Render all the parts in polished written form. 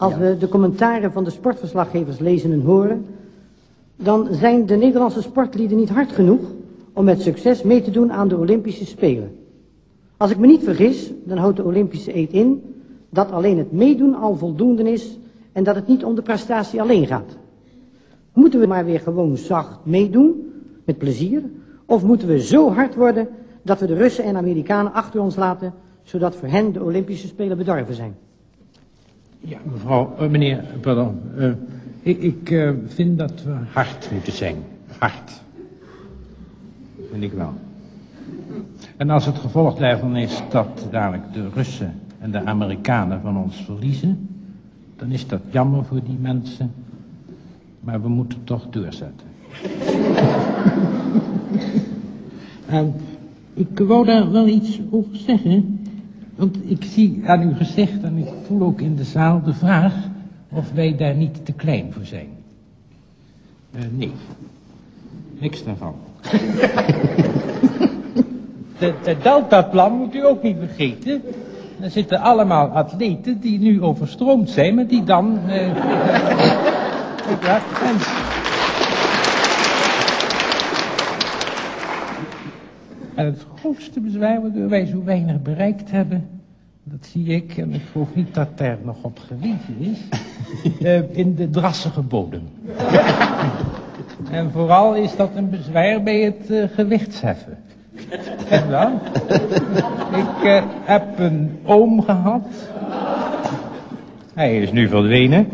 Als we de commentaren van de sportverslaggevers lezen en horen, dan zijn de Nederlandse sportlieden niet hard genoeg om met succes mee te doen aan de Olympische Spelen. Als ik me niet vergis, dan houdt de Olympische eed in dat alleen het meedoen al voldoende is en dat het niet om de prestatie alleen gaat. Moeten we maar weer gewoon zacht meedoen, met plezier, of moeten we zo hard worden dat we de Russen en Amerikanen achter ons laten, zodat voor hen de Olympische Spelen bedorven zijn? Ja, meneer, pardon. Ik vind dat we hard moeten zijn. Hard. Vind ik wel. En als het gevolg daarvan is dat dadelijk de Russen en de Amerikanen van ons verliezen, dan is dat jammer voor die mensen. Maar we moeten toch doorzetten. Ik wou daar wel iets over zeggen. Want ik zie aan uw gezicht en ik voel ook in de zaal de vraag of wij daar niet te klein voor zijn. Nee, niks daarvan. Het Deltaplan moet u ook niet vergeten. Er zitten allemaal atleten die nu overstroomd zijn, maar die dan... En het grootste bezwaar waardoor wij zo weinig bereikt hebben, dat zie ik, en ik geloof niet dat daar nog op gewezen is, in de drassige bodem. En vooral is dat een bezwaar bij het gewichtsheffen. En dan? Ik heb een oom gehad. Hij is nu verdwenen.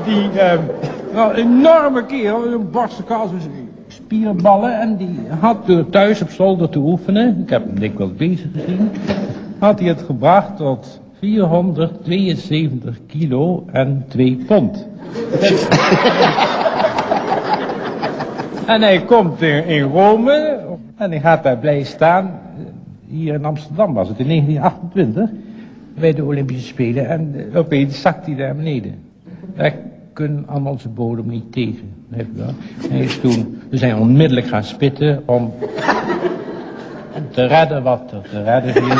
Die enorme kerel, een borstenkas, spierballen, en die had door thuis op zolder te oefenen, ik heb hem dikwijls bezig gezien, had hij het gebracht tot 472 kilo en 2 pond. En hij komt in Rome en hij gaat daar blij staan. Hier in Amsterdam was het in 1928 bij de Olympische Spelen en opeens zakt hij daar beneden. Wij kunnen aan onze bodem niet tegen. Hij is toen, we zijn onmiddellijk gaan spitten om te redden wat er te redden viel.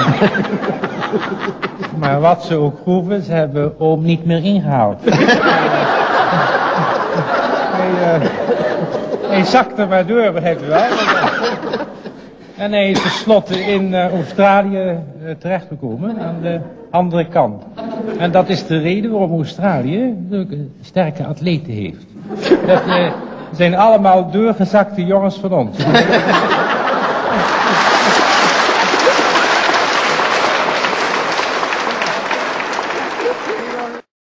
Maar wat ze ook groeven, ze hebben oom niet meer ingehaald. Hij zakte maar door, begrijp je wel. En hij is tenslotte in Australië terechtgekomen, aan de andere kant. En dat is de reden waarom Australië zulke sterke atleten heeft. Dat zijn allemaal doorgezakte jongens van ons.